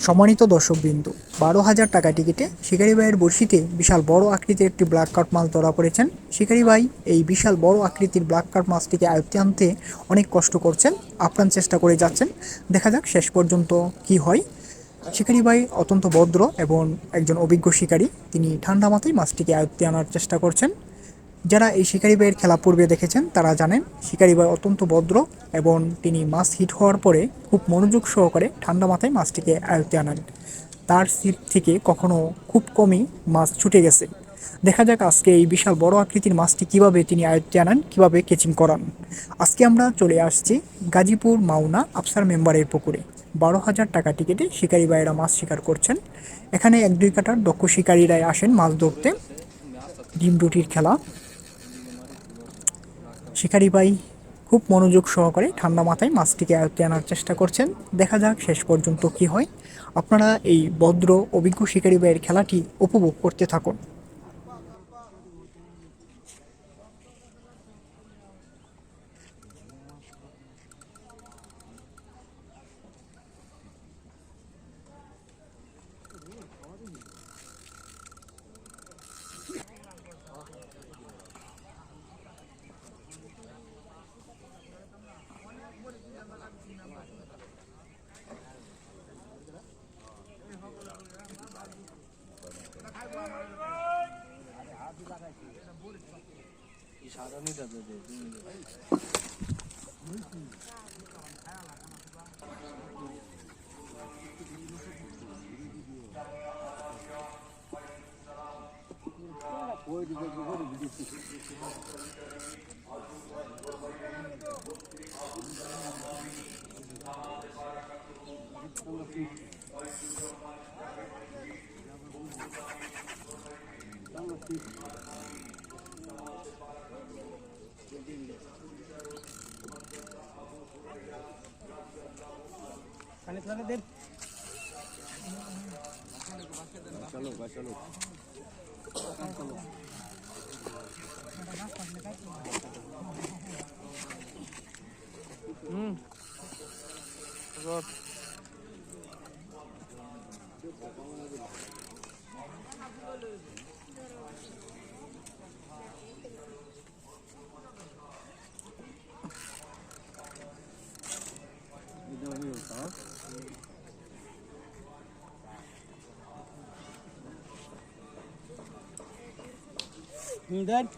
সম্মানিত দর্শকবৃন্দ, 12,000 টাকা টিকিটে শিকারি ভাইয়ের বড়শিতে বিশাল বড় আকৃতির একটি ব্ল্যাক কার্প মাছ ধরা পড়েছেন। শিকারি ভাই এই বিশাল বড় আকৃতির ব্ল্যাক কার্প মাছটিকে আয়ত্তে আনতে অনেক কষ্ট করছেন, আপ্রাণ চেষ্টা করে যাচ্ছেন। দেখা যাক শেষ পর্যন্ত কি হয়। শিকারি ভাই অত্যন্ত ভদ্র এবং একজন অভিজ্ঞ শিকারী। তিনি ঠান্ডা মাথায় মাছটিকে আয়ত্তে আনার চেষ্টা করছেন। যারা এই শিকারি ভাইয়ের খেলা পূর্বে দেখেছেন তারা জানেন শিকারি ভাই অত্যন্ত ভদ্র এবং তিনি মাছ হিট হওয়ার পরে খুব মনোযোগ সহকারে ঠান্ডা মাথায় মাছটিকে আয়ত্তে আনেন। তার সিট থেকে কখনো খুব কমই মাছ ছুটে গেছে। দেখা যাক আজকে এই বিশাল বড় আকৃতির মাছটি কিভাবে তিনি আয়ত্তে আনেন, কিভাবে কেচিং করান। আজকে আমরা চলে আসছি গাজীপুর মাওনা আফসার মেম্বারের পুকুরে। 12,000 টাকা টিকিটে শিকারি ভাইয়েরা মাছ শিকার করছেন। এখানে 1-2 কাটার দক্ষ শিকারীরাই আসেন মাছ ধরতে। ডিম রুটির খেলা। শিকারি ভাই খুব মনোযোগ সহকারে ঠান্ডা মাথায় মাছটিকে আয়ত্তে আনার চেষ্টা করছেন। দেখা যাক শেষ পর্যন্ত কি হয়। আপনারা এই ভদ্র অভিজ্ঞ শিকারি ভাইয়ের খেলাটি উপভোগ করতে থাকুন। Dan.